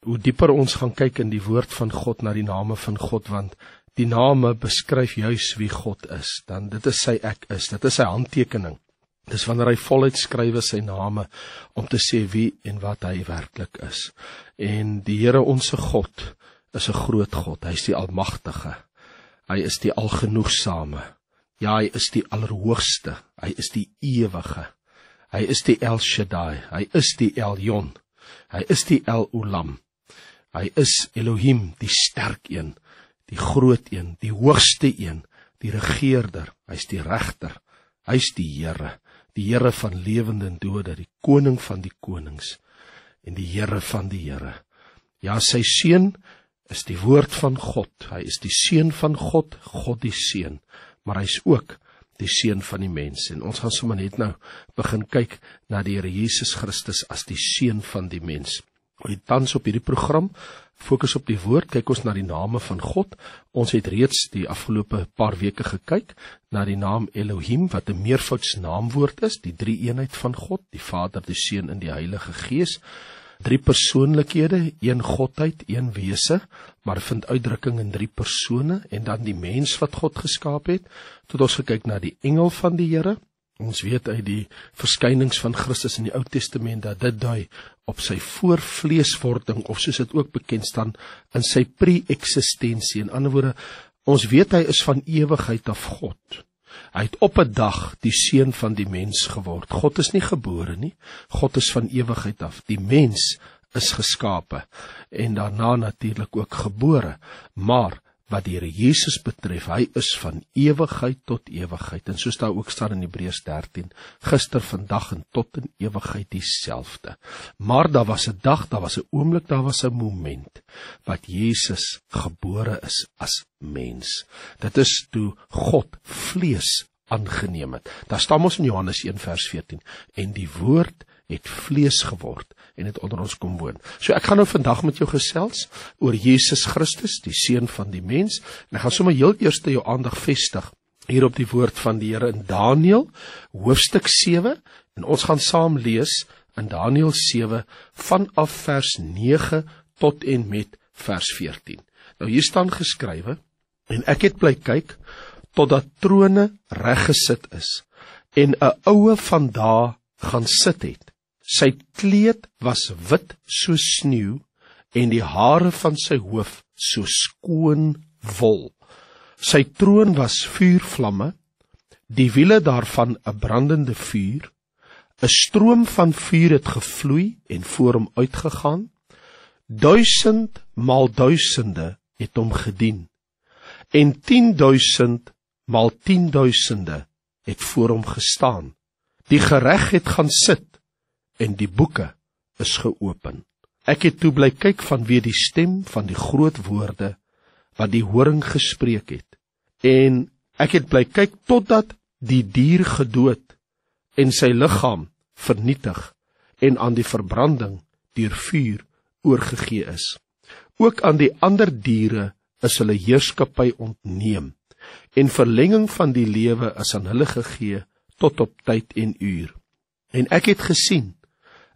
hoe dieper ons gaan kyk in die woord van God, na die name van God, want die name beskryf juis wie God is, dan dit is sy ek is, dit is sy handtekening. Dis wanneer hy voluit skrywe sy name, om te sê wie en wat hy werklik is. En die Here onse God is 'n groot God, hy is die almagtige, hy is die algenoegsame, ja, hy is die allerhoogste, hy is die ewige, hy is die El Shaddai, hy is die Elyon, hy is die El Olam, hy is Elohim, die sterk een, die groot een, die hoogste een, die regeerder, hy is die regter, hy is die Here van lewende en dode, die koning van die konings, en die Here van die Here. Ja, sy seun is die woord van God, hy is die seun van God, God die seun, maar hy is ook die seun van die mens, en ons gaan sommer net nou begin kyk na die Here Jesus Christus as die seun van die mens. Tans op hierdie program, fokus op die woord, kyk ons na die name van God. Ons het reeds die afgelope paar weke gekyk na die naam Elohim, wat 'n meervouds naamwoord is, die drie eenheid van God, die Vader, die Seun en die Heilige Gees. Drie persoonlikhede, een godheid, een wese, maar vind uitdrukking in drie persone, en dan die mens wat God geskaap het. Tot ons gekyk na die engel van die Here. Ons weet uit die verskynings van Christus in die Ou Testament dat dit dui op sy voorvleeswording, of soos dit ook bekend staan, in sy pre-eksistensie. In ander woorde, ons weet hy is van ewigheid af God. Hy het op 'n dag die seun van die mens geword. God is nie gebore nie, God is van ewigheid af. Die mens is geskape, en daarna natuurlik ook gebore, maar wat die Here Jesus betref, hy is van ewigheid tot ewigheid, en soos daar ook staan in Hebreërs 13, gister, vandag en tot in ewigheid dieselfde. Maar daar was 'n dag, daar was 'n oomblik, daar was 'n moment, wat Jesus gebore is as mens. Dit is toe God vlees aangeneem het. Daar staan ons in Johannes 1 vers 14, en die woord het vlees geword, en het onder ons kom woon. So ek gaan nou vandag met jou gesels oor Jesus Christus, die seun van die mens, en ek gaan sommer heel eers jou aandag vestig hier op die woord van die Here in Daniël, hoofstuk 7, en ons gaan saam lees in Daniël 7, vanaf vers 9 tot en met vers 14. Nou hier staan geskrywe, en ek het bly kyk, totdat trone reggesit is, en 'n oue van daar gaan sit het. Sy kleed was wit soos sneeu, en die hare van sy hoof so skoon wol. Sy troon was vuurvlamme, die wiele daarvan 'n brandende vuur, 'n stroom van vuur het gevloei en voor hom uitgegaan, 1000 maal duisende het hom gedien, en 10.000 maal 10.000 het voor hom gestaan. Die gereg het gaan sit, en die boeke is geopen. Ek het toe bly kyk vanweë die stem van die groot woorde, wat die horing gespreek het. En ek het bly kyk totdat die dier gedood, en sy liggaam vernietig, en aan die verbranding deur vuur oorgegee is. Ook aan die ander diere is hulle heerskappy ontneem, en verlenging van die lewe is aan hulle gegee, tot op tyd en uur. En ek het gesien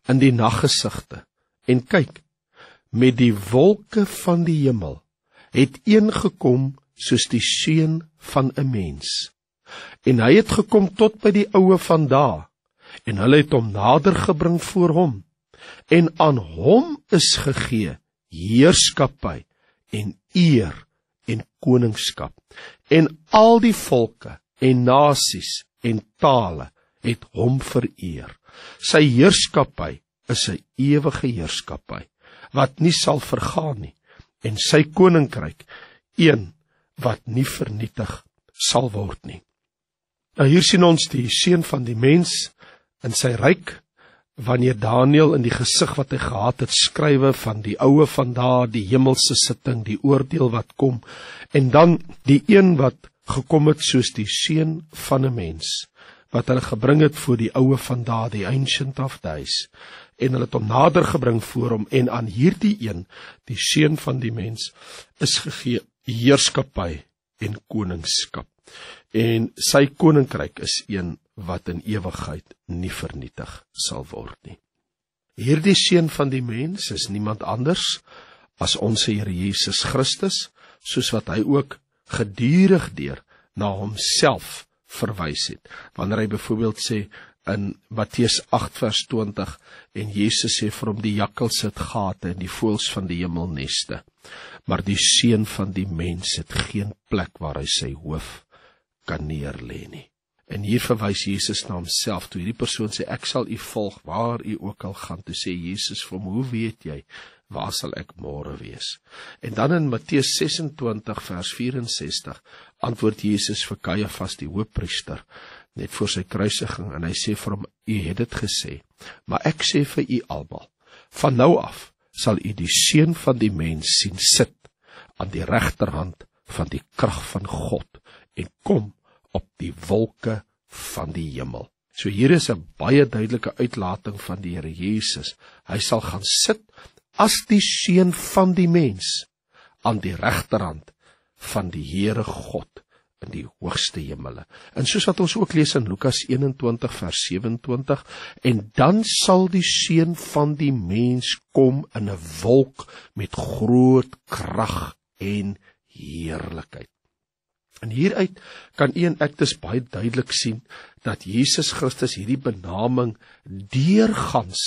in die naggesigte, en kyk, met die wolke van die hemel, het een gekom soos die seun van 'n mens. En hy het gekom tot by die oue van daar, en hulle het hom nader gebring voor hom, en aan hom is gegee heerskappy en eer en koningskap, en al die volke en nasies en tale het hom vereer. Sy heerskappy is 'n ewige heerskappy, wat nie sal vergaan nie, en sy koninkryk een wat nie vernietig sal word nie. Nou hier sien ons die seun van die mens in sy ryk, wanneer Daniël in die gesig wat hy gehad het, skrywe van die oue van daar, die hemelse sitting, die oordeel wat kom, en dan die een wat gekom het soos die seun van 'n mens, wat hulle gebring het voor die oue van daar, die Ancient of Days, en hulle het hom nader gebring voor hom, en aan hierdie een, die seun van die mens, is gegee heerskappy en koningskap, en sy koninkryk is een wat in ewigheid nie vernietig sal word nie. Hierdie seun van die mens is niemand anders as ons Here Jesus Christus, soos wat hy ook gedurig deur na homself verwys het. Wanneer hy byvoorbeeld sê in Matteus 8 vers 20, en Jesus sê vir hom, die jakkals het gate en die voëls van die hemel neste, maar die seun van die mens het geen plek waar hy sy hoof kan neerlê nie. En hier verwys Jesus na homself, toe hierdie persoon sê, ek sal u volg waar u ook al gaan, toe sê Jesus vir hom, hoe weet jy, waar sal ek môre wees? En dan in Matteus 26 vers 64, antwoord Jesus vir Kajafas die hoofpriester, net voor sy kruisiging, en hy sê vir hom, u het dit gesê, maar ek sê vir u almal, van nou af sal u die seun van die mens sien sit aan die regterhand van die krag van God en kom op die wolke van die hemel. So hier is 'n baie duidelike uitlating van die Here Jesus. Hy sal gaan sit as die seun van die mens aan die regterhand van die Here God in die hoogste hemele. En soos wat ons ook lees in Lukas 21 vers 27, en dan sal die seun van die mens kom in 'n wolk met groot krag en heerlikheid. En hieruit kan u en ek dus baie duidelik sien dat Jesus Christus hierdie benaming deurgangs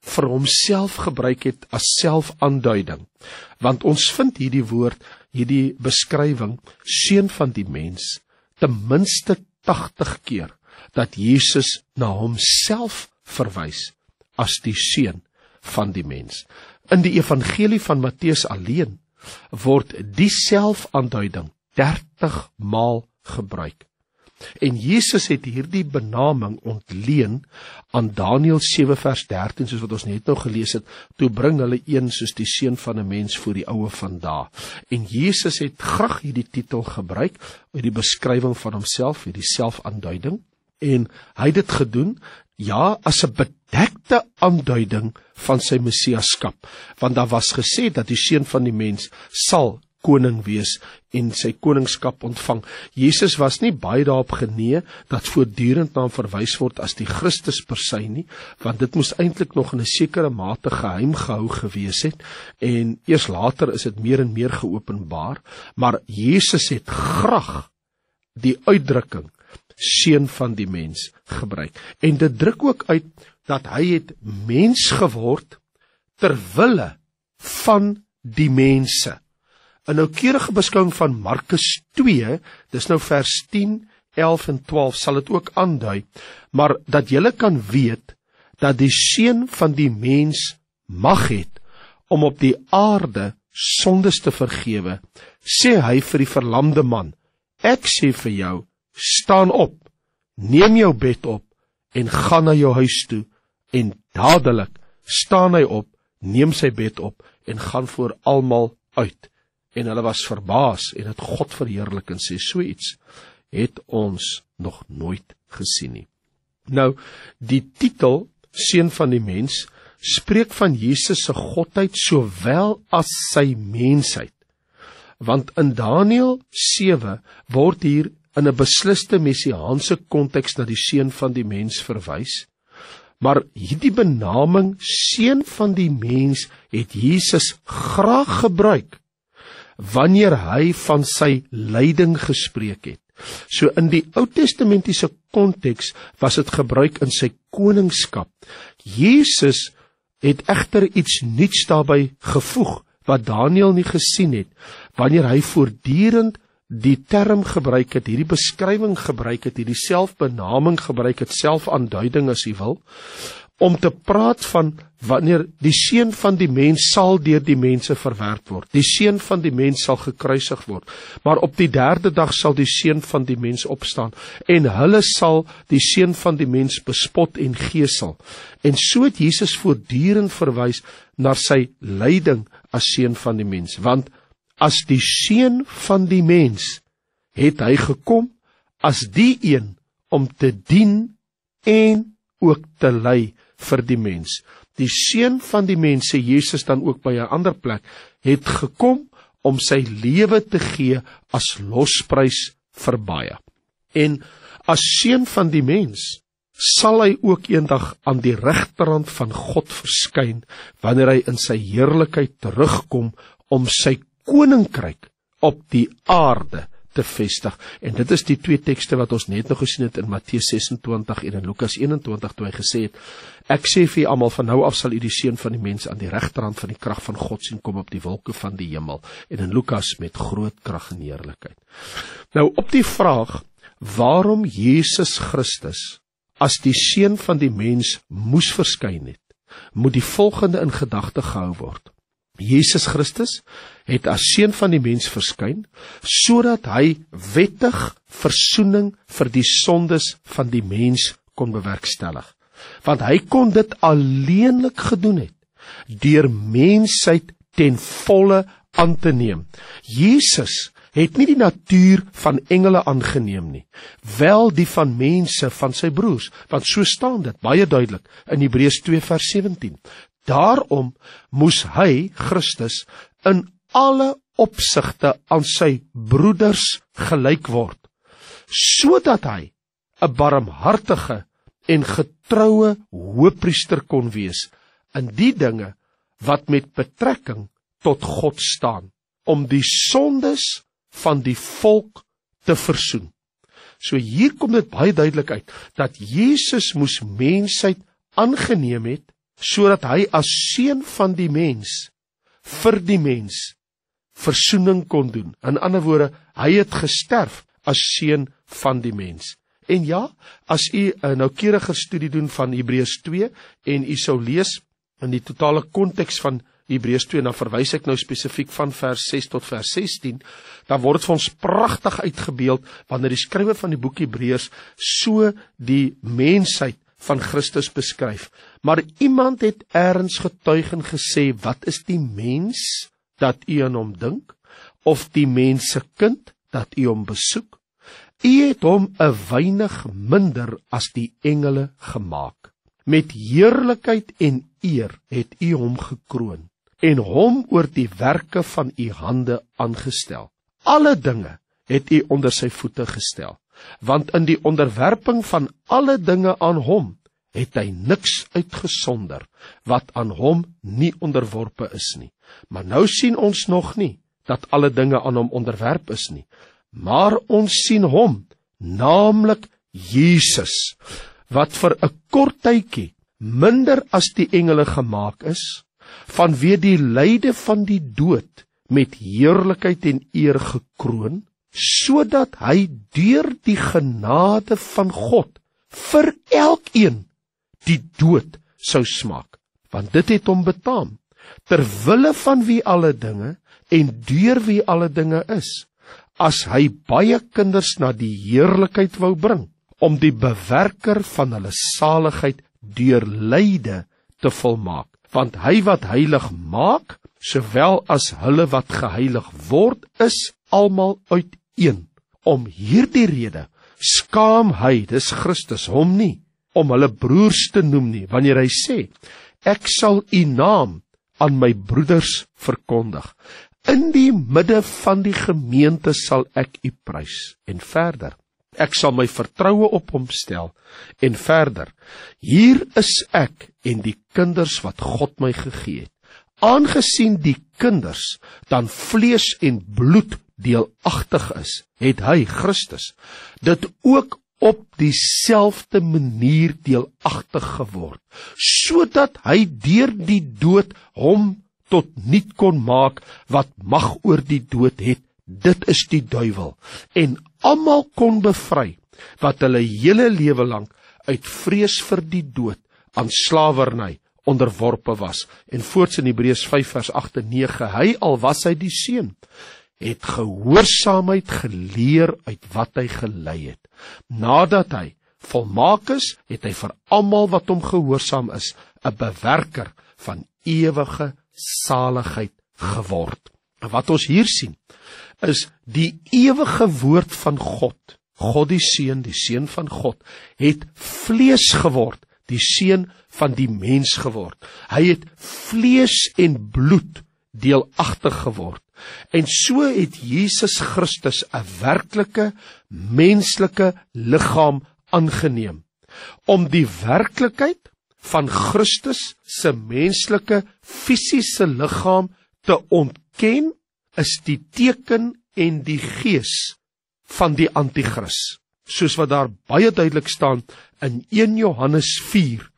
vir homself gebruik het as selfaanduiding. Want ons vind hierdie woord, hierdie beskrywing, seun van die mens, ten minste 80 keer dat Jesus na homself verwys as die seun van die mens. In die evangelie van Matteus alleen word die selfaanduiding 30 maal gebruik. En Jesus het hierdie benaming ontleen aan Daniël 7 vers 13, soos wat ons net nou gelees het, toe bring hulle een soos die seun van 'n mens voor die oue van dae. En Jesus het graag hierdie titel gebruik, uit die beskrywing van homself, hierdie selfaanduiding, en hy het dit gedoen, ja, as 'n bedekte aanduiding van sy messiaskap, want daar was gesê dat die seun van die mens sal koning wees en sy koningskap ontvang. Jesus was nie baie daarop genee dat voortdurend na hom verwys word as die Christus per se nie, want dit moes eintlik nog in 'n sekere mate geheim gehou gewees het, en eers later is dit meer en meer geopenbaar, maar Jesus het graag die uitdrukking seun van die mens gebruik. En dit druk ook uit dat hy het mens geword ter wille van die mense. 'n noukeurige beskouing van Markus 2, dis nou vers 10, 11 en 12, sal dit ook aandui, maar dat julle kan weet, dat die seun van die mens mag het, om op die aarde sondes te vergewe, sê hy vir die verlamde man, ek sê vir jou, staan op, neem jou bed op, en gaan na jou huis toe, en dadelik staan hy op, neem sy bed op, en gaan voor almal uit. En hulle was verbaas en het God verheerlik en sê, so iets het ons nog nooit gesien nie. Nou, die titel, seun van die mens, spreek van Jesus se godheid sowel as sy mensheid. Want in Daniël 7 word hier in 'n besliste messiaanse konteks na die seun van die mens verwys, maar hierdie benaming seun van die mens het Jesus graag gebruik wanneer hy van sy lyding gespreek het. So in die Oud-testamentiese konteks was dit gebruik in sy koningskap. Jesus het egter iets nuuts daarbey gevoeg, wat Daniël nie gesien het, wanneer hy voortdurend die term gebruik het, hierdie beskrywing gebruik het, hierdie selfbenaming gebruik het, selfaanduiding as jy wil, om te praat van wanneer die seun van die mens sal deur die mense verwerp word. Die seun van die mens sal gekruisig word, maar op die 3de dag sal die seun van die mens opstaan, en hulle sal die seun van die mens bespot en geesel. En so het Jesus voortdurend verwys na sy lyding as seun van die mens, want as die seun van die mens het hy gekom as die een om te dien en ook te ly vir die mens. Die seun van die mens, sê Jesus dan ook by 'n ander plek, het gekom om sy lewe te gee as losprys vir baie. En as seun van die mens sal hy ook eendag aan die regterhand van God verskyn, wanneer hy in sy heerlikheid terugkom om sy koninkryk op die aarde te vestig. En dit is die twee tekste wat ons net nog gesien het in Matteus 26 en in Lukas 21, toe hy gesê het, ek sê vir almal, van nou af sal u die seun van die mens aan die regterhand van die krag van God sien kom op die wolke van die hemel, en in Lukas met groot krag en heerlikheid. Nou op die vraag, waarom Jesus Christus as die seun van die mens moes verskyn het, moet die volgende in gedagte gehou word. Jesus Christus het as seun van die mens verskyn, sodat hy wettig versoening vir die sondes van die mens kon bewerkstellig. Want hy kon dit alleenlik gedoen het, deur mensheid ten volle aan te neem. Jesus het nie die natuur van engele aangeneem nie, wel die van mense, van sy broers, want so staan dit baie duidelik in Hebreërs 2 vers 17. Daarom moes hy, Christus, in alle opsigte aan sy broeders gelyk word, sodat hy 'n barmhartige en getroue hoëpriester kon wees in die dinge wat met betrekking tot God staan, om die sondes van die volk te versoen. So hier kom dit baie duidelik uit, dat Jesus moes mensheid aangeneem het, sodat hy as seun van die mens, vir die mens, versoening kon doen. In ander woorde, hy het gesterf as seun van die mens. En ja, as u 'n noukeurige studie doen van Hebreërs 2, en u sou lees in die totale konteks van Hebreërs 2, dan verwys ek nou spesifiek van vers 6 tot vers 16, dan word het vir ons pragtig uitgebeeld, wanneer die skrywer van die boek Hebreërs so die mensheid van Christus beskryf. Maar iemand het ergens getuig en gesê, wat is die mens dat u aan hom dink? Of die mens se kind dat u hom besoek? U het hom 'n weinig minder as die engele gemaak. Met heerlikheid en eer het u hom gekroon, en hom oor die werke van u hande aangestel. Alle dinge het u onder sy voete gestel, want in die onderwerping van alle dinge aan hom, het hy niks uitgesonder, wat aan hom nie onderworpe is nie. Maar nou sien ons nog nie, dat alle dinge aan hom onderwerp is nie, maar ons sien hom, naamlik Jesus, wat vir 'n kort tydjie minder as die engele gemaak is, vanweë die lyde van die dood met heerlikheid en eer gekroon, sodat hy deur die genade van God vir elkeen die dood sou smaak, want dit het hom betaam, ter wille van wie alle dinge en deur wie alle dinge is, as hy baie kinders na die heerlikheid wou bring, om die bewerker van hulle saligheid deur lyde te volmaak. Want hy wat heilig maak, sowel as hulle wat geheilig word, is almal uiteen. Om hierdie rede skaam hy, dis Christus, hom nie, om hulle broers te noem nie, wanneer hy sê, ek sal u naam aan my broeders verkondig. In die midde van die gemeente sal ek u prys. En verder, ek sal my vertroue op hom stel. En verder, hier is ek en die kinders wat God my gegee het. Aangesien die kinders dan vlees en bloed deelagtig is, het hy, Christus, dit ook op dieselfde manier deelagtig geword, sodat hy deur die dood hom tot niet kon maak wat mag oor die dood het, dit is die duiwel, en almal kon bevry, wat hulle hele lewe lang uit vrees vir die dood aan slawerny onderworpe was. En voorts in Hebreërs 5 vers 8 en 9, hy al was hy die seun, het gehoorsaamheid geleer uit wat hy gelei het. Nadat hy volmaak is, het hy vir almal wat hom gehoorsaam is, 'n bewerker van ewige saligheid geword. Wat ons hier sien, is die ewige woord van God, God die seun van God, het vlees geword, die seun van die mens geword. Hy het vlees en bloed deelagtig geword. En so het Jesus Christus 'n werklike, menslike liggaam aangeneem. Om die werklikheid van Christus se menslike fisiese liggaam te ontken, is die teken en die gees van die anti-kris. Soos wat daar baie duidelik staan in 1 Johannes 4,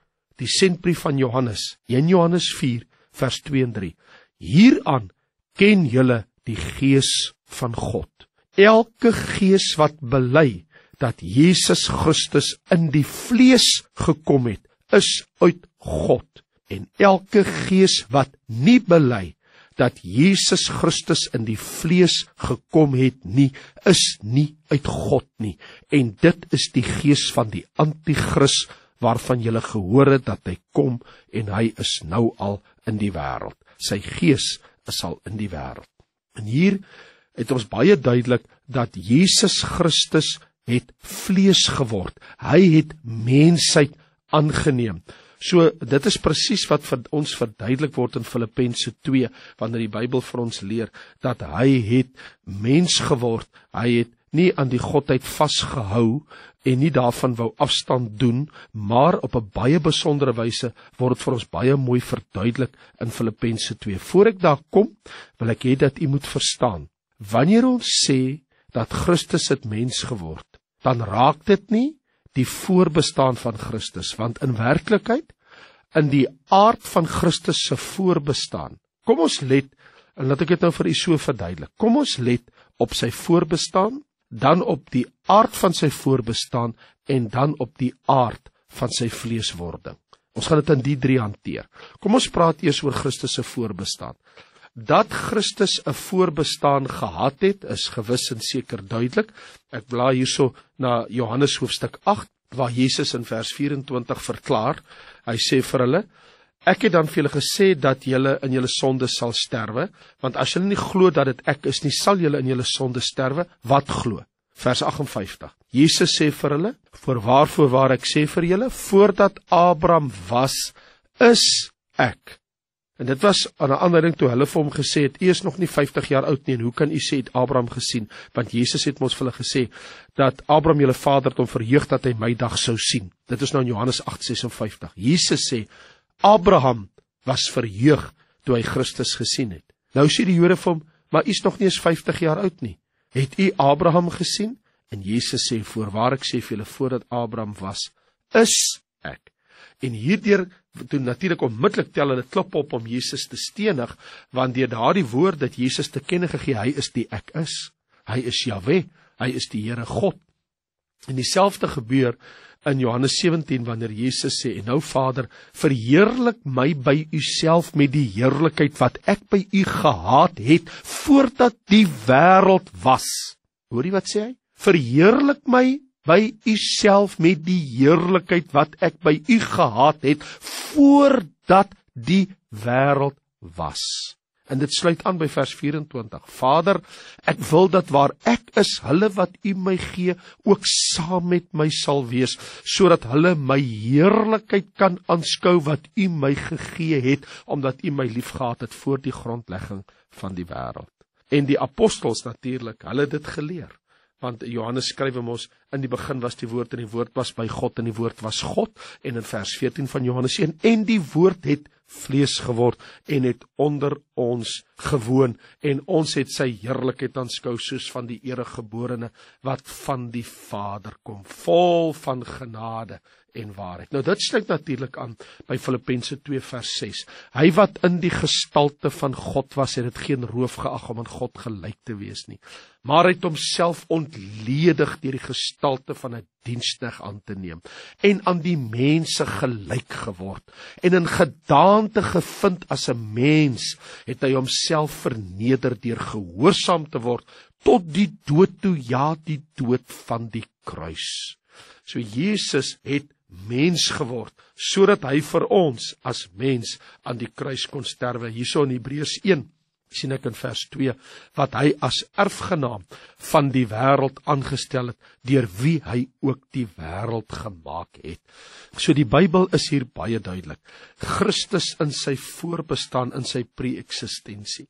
die sendbrief van Johannes, 1 Johannes 4, vers 2 en 3. Hieraan ken julle die gees van God. Elke gees wat bely dat Jesus Christus in die vlees gekom het, is uit God. En elke gees wat nie bely dat Jesus Christus in die vlees gekom het nie, is nie uit God nie. En dit is die gees van die anti-kris, waarvan julle gehoor het dat hy kom, en hy is nou al in die wêreld. Sy gees is al in die wêreld. En hier het ons baie duidelik dat Jesus Christus het vlees geword. Hy het mensheid aangeneem. So, dit is presies wat vir ons verduidelik word in Filippense 2, wanneer die Bybel vir ons leer, dat hy het mens geword, hy het nie aan die godheid vasgehou, en nie daarvan wou afstand doen, maar op 'n baie besondere wyse word vir ons baie mooi verduidelik in Filippense 2. Voor ek daar kom, wil ek hê dat u moet verstaan, wanneer ons sê dat Christus het mens geword, dan raak dit nie die voorbestaan van Christus, want in werklikheid, in die aard van Christus se voorbestaan, kom ons let, en laat ek dit nou vir u so verduidelik, kom ons let op sy voorbestaan, dan op die aard van sy voorbestaan, en dan op die aard van sy vleeswording. Ons gaan dit in die 3 hanteer. Kom ons praat eers oor Christus se voorbestaan. Dat Christus 'n voorbestaan gehad het, is gewis en seker duidelik. Ek blaai hierso na Johannes hoofstuk 8, waar Jesus in vers 24 verklaar, hy sê vir hulle, ek het dan vir julle gesê dat julle in julle sonde sal sterwe, want as julle nie glo dat dit ek is nie, sal julle in julle sonde sterwe. Wat glo? Vers 58. Jesus sê vir hulle, voorwaar ek sê vir julle, voordat Abraham was, is ek. En dit was aan 'n aanleiding toe hulle vir hom gesê het, u is nog nie 50 jaar oud nie, en hoe kan u sê het Abraham gesien? Want Jesus het mos vir hulle gesê, dat Abraham julle vader het hom verheug dat hy my dag sou sien. Dit is nou in Johannes 8:56. Jesus sê, Abraham was verheug toe hy Christus gesien het. Nou sê die Jode vir hom, maar u is nog nie eens 50 jaar oud nie. Het u Abraham gesien? En Jesus sê, voorwaar ek sê vir julle, voordat Abraham was, is ek. En hierdeur, toe natuurlik onmiddellik tel hulle klip op om Jesus te stenig, want deur daardie woord dat Jesus te kenne gegee, hy is die ek is. Hy is Jahwe, hy is die Here God. En dieselfde gebeur in Johannes 17, wanneer Jesus sê, en nou Vader, verheerlik my by u self met die heerlikheid wat ek by u gehad het, voordat die wêreld was. Hoor jy wat sê hy? Verheerlik my by u self met die heerlikheid wat ek by u gehad het, voordat die wêreld was. En dit sluit aan by vers 24. Vader, ek wil dat waar ek is, hulle wat u my gee, ook saam met my sal wees, sodat hulle my heerlikheid kan aanskou wat u my gegee het, omdat u my liefgehad het voor die grondlegging van die wêreld. En die apostels natuurlik, hulle het dit geleer. Want Johannes skryf ons, in die begin was die woord, en die woord was by God, en die woord was God, en in vers 14 van Johannes 1, en die woord het vlees geword, en het onder ons gewoon, en ons het sy heerlikheid aanskou, soos van die eregeborene, wat van die Vader kom, vol van genade en waarheid. Nou dit sluit natuurlik aan by Filippense 2 vers 6. Hy wat in die gestalte van God was, het dit geen roof geag om aan God gelyk te wees nie, maar hy het homself ontledig deur die gestalte van 'n diensknegt aan te neem, en aan die mense gelyk geword, en in gedaante gevind as 'n mens, het hy homself verneder deur gehoorsaam te word, tot die dood toe, ja, die dood van die kruis. So Jesus het mens geword, sodat hy vir ons as mens aan die kruis kon sterwe. Hierso in Hebreërs 1, sien ek in vers 2, wat hy as erfgenaam van die wêreld aangestel het, deur wie hy ook die wêreld gemaak het. So die Bybel is hier baie duidelik. Christus in sy voorbestaan, in sy pre-eksistensie.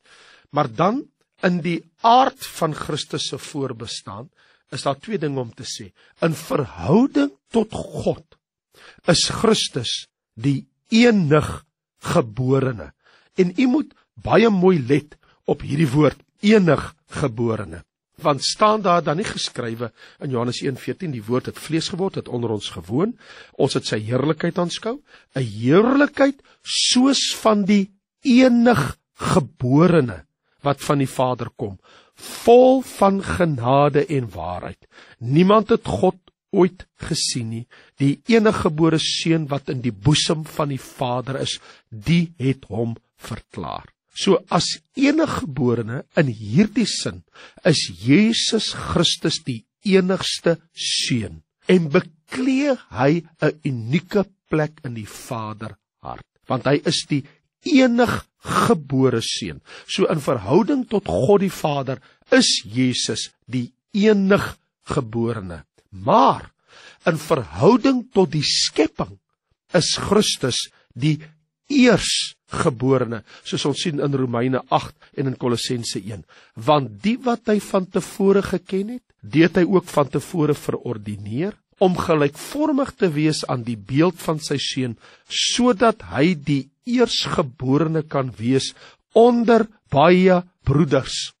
Maar dan, in die aard van Christus se voorbestaan, is daar 2 dinge om te sê. In verhouding tot God, is Christus die eniggeborene. En u moet baie mooi let op hierdie woord, eniggeborene. Want staan daar dan nie geskrywe in Johannes 1:14, die woord het vlees geword, het onder ons gewoon, ons het sy heerlikheid aanskou, 'n heerlikheid soos van die eniggeborene, wat van die Vader kom, vol van genade en waarheid. Niemand het God ooit gesien nie, die eniggebore seun wat in die boesem van die Vader is, die het hom verklaar. So as eniggeborene in hierdie sin, is Jesus Christus die enigste seun, en beklee hy 'n unieke plek in die Vader hart, want hy is die eniggebore seun. So in verhouding tot God die Vader, is Jesus die eniggeborene. Maar in verhouding tot die skepping is Christus die eersgeborene, soos ons sien in Romeine 8 en in Kolossense 1. Want die wat hy van tevore geken het, dit hy ook van tevore verordineer, om gelykvormig te wees aan die beeld van sy seun, sodat hy die eersgeborene kan wees onder baie broeders.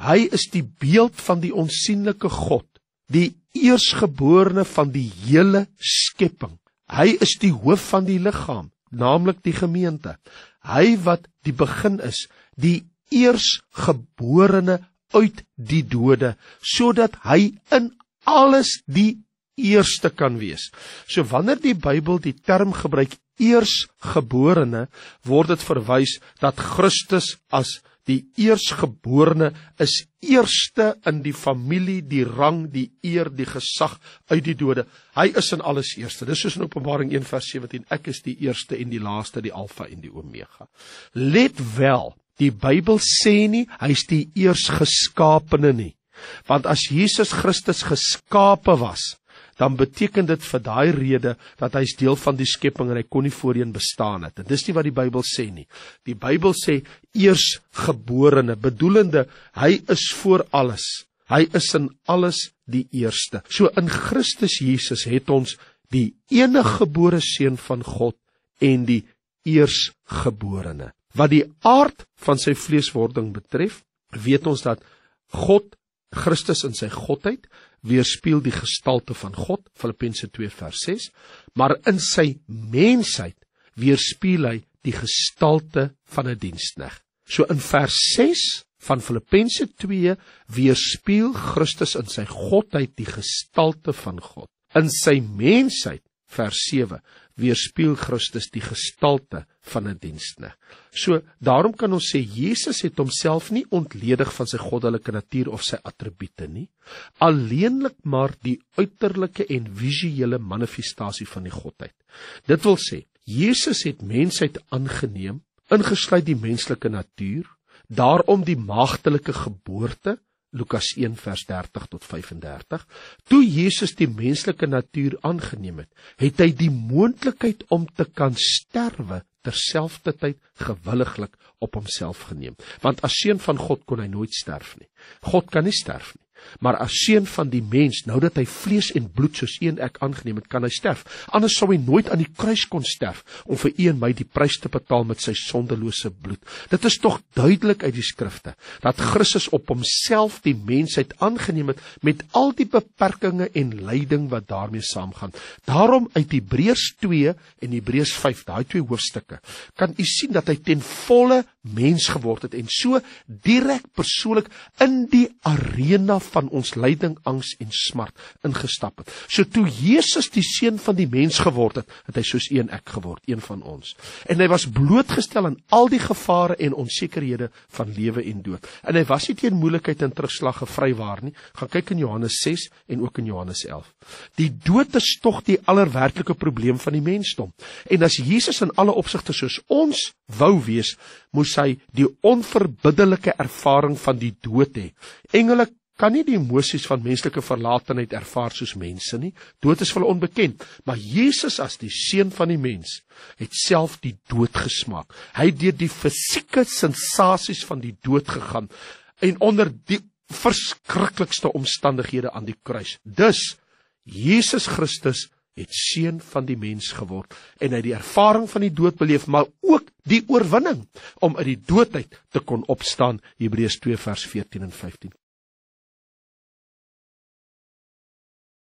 Hy is die beeld van die onsienlike God, die eersgeborene van die hele skepping. Hy is die hoof van die liggaam, naamlik die gemeente. Hy wat die begin is, die eersgeborene uit die dode, sodat hy in alles die eerste kan wees. So wanneer die Bybel die term gebruik eersgeborene, word dit verwys dat Christus as die eersgeborene is eerste in die familie, die rang, die eer, die gesag uit die dode. Hy is in alles eerste. Dis soos in Openbaring 1:17, ek is die eerste en die laaste, die alfa en die omega. Let wel, die Bybel sê nie, hy is die eersgeskapene nie. Want as Jesus Christus geskape was, dan beteken dit vir daai rede dat hy is deel van die skepping en hy kon nie voorheen bestaan het. En dis nie wat die Bybel sê nie. Die Bybel sê eersgeborene, bedoelende hy is voor alles. Hy is in alles die eerste. So in Christus Jesus het ons die eniggebore seun van God en die eersgeborene. Wat die aard van sy vleeswording betref, weet ons dat God, Christus in sy godheid, weerspieël die gestalte van God, Filippense 2:6, maar in sy mensheid weerspieël hy die gestalte van 'n diensknegt. So in vers 6 van Filippense 2 weerspieël Christus in sy godheid die gestalte van God. In sy mensheid, vers 7, weerspieël Christus die gestalte van 'n diensknegt. So daarom kan ons sê Jesus het homself nie ontledig van sy goddelike natuur of sy attribute nie, alleenlik maar die uiterlike en visuele manifestasie van die godheid. Dit wil sê, Jesus het mensheid aangeneem, ingesluit die menslike natuur, daarom die maagdelike geboorte, Lukas 1 vers 30 tot 35, toe Jesus die menslike natuur aangeneem het, het hy die moontlikheid om te kan sterwe terselfdertyd gewilliglik op homself geneem. Want as seun van God kon hy nooit sterf nie. God kan nie sterf nie. Maar as seun van die mens, nou dat hy vlees en bloed soos u en ek aangeneem het, kan hy sterf. Anders sou hy nooit aan die kruis kon sterf, om vir u en my die prys te betaal met sy sondelose bloed. Dit is tog duidelik uit die skrifte, dat Christus op homself die mensheid aangeneem het, met al die beperkings en lyding wat daarmee saamgaan. Daarom uit Hebreërs 2 en Hebreërs 5, daai twee hoofstukke, kan u sien dat hy ten volle mens geword het, en so direk persoonlik in die arena van ons lyding, angs en smart ingestap het. So toe Jesus die seun van die mens geword het, het hy soos een ek geword, een van ons. En hy was blootgestel aan al die gevare en onsekerhede van lewe en dood. En hy was nie teen moeilikheid en terugslag gevrywaar nie. Gaan kyk in Johannes 6 en ook in Johannes 11. Die dood is tog die allerwerklike probleem van die mensdom. En as Jesus in alle opsigte soos ons wou wees, moes hy die onverbiddelike ervaring van die dood hê. Engele kan nie die emosies van menslike verlatenheid ervaar soos mense nie. Dood is vir hulle onbekend. Maar Jesus as die seun van die mens het self die dood gesmaak. Hy het deur die fisieke sensasies van die dood gegaan en onder die verskriklikste omstandighede aan die kruis. Dus Jesus Christus het seun van die mens geword, en hy het die ervaring van die dood beleef, maar ook die oorwinning, om uit die dood uit te kon opstaan, Hebreërs 2 vers 14 en 15.